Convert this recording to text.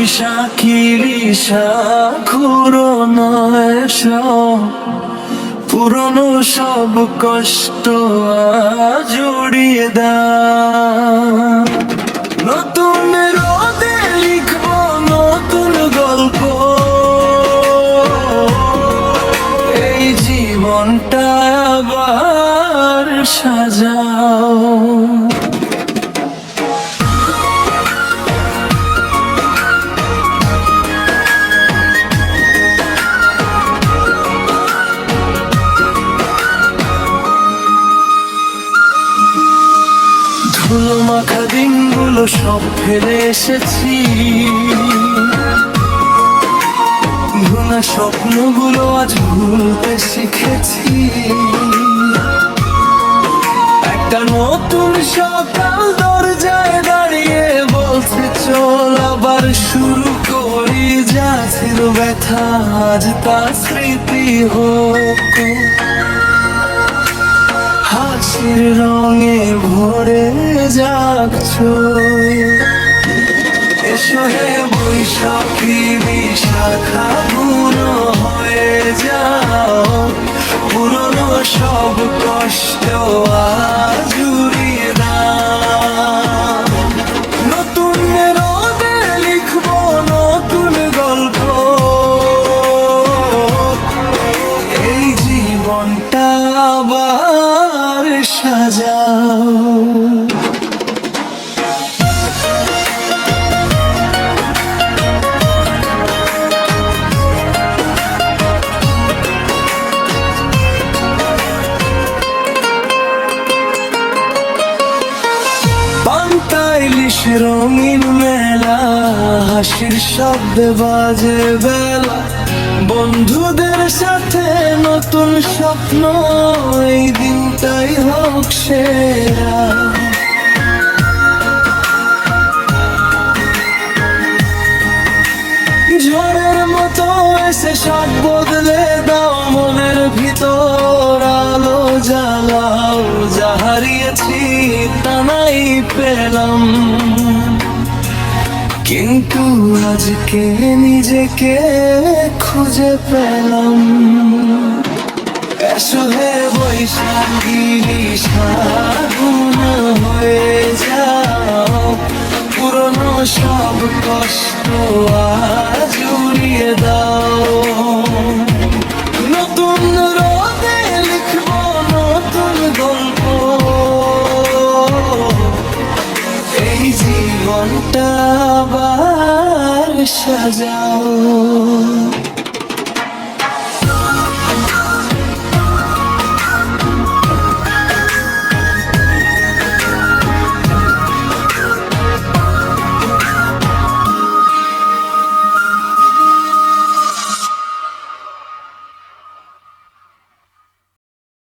বৈশাখীর শাখুরো নয় সব পুরনো সব কষ্ট আজ উড়িয়ে দাও। নতুন রোদে লিখব নতুন গল্প, এই জীবনটা আবার সাজাও। ধুলো মাখা দিনগুলো সব ফেলে এসেছি, ভুলা স্বপ্নগুলো আজ ভুলতে শিখেছি। একটা নতুন সকাল দরজায় দাঁড়িয়ে বলছে চল আবার শুরু করি। যা ছিল ব্যথা আজ তা স্মৃতি হোক, হাসির রঙে ভরে যাক চোখ। এসো হে বৈশাখী বিশাখা বুনো হয়ে যাও, পুরনো সব কষ্ট আজ উড়িয়ে দাও। নতুন রোদে লিখব নতুন গল্প, এই জীবনটা আবার সাজাও। ইলিশ রঙিন মেলা, হাসির শব্দে বাজে বেলা, বন্ধুদের সাথে নতুন স্বপ্ন, এই দিনটাই হোক সেরা। ঝড়ের মতো এসে সব বদলে দাও, মনের ভিতর আলো জ্বালাও। যা হারিয়েছি তা নাই পেলাম, কিন্তু আজকে নিজেকে খুঁজে পেলাম। এসো হে বৈশাখী শাগুন হয়ে যাও, পুরনো সব কষ্ট আজ উড়িয়ে দাও। নতুন রোদে লিখব নতুন গল্প, এই জীবনটা আবার সাজাও।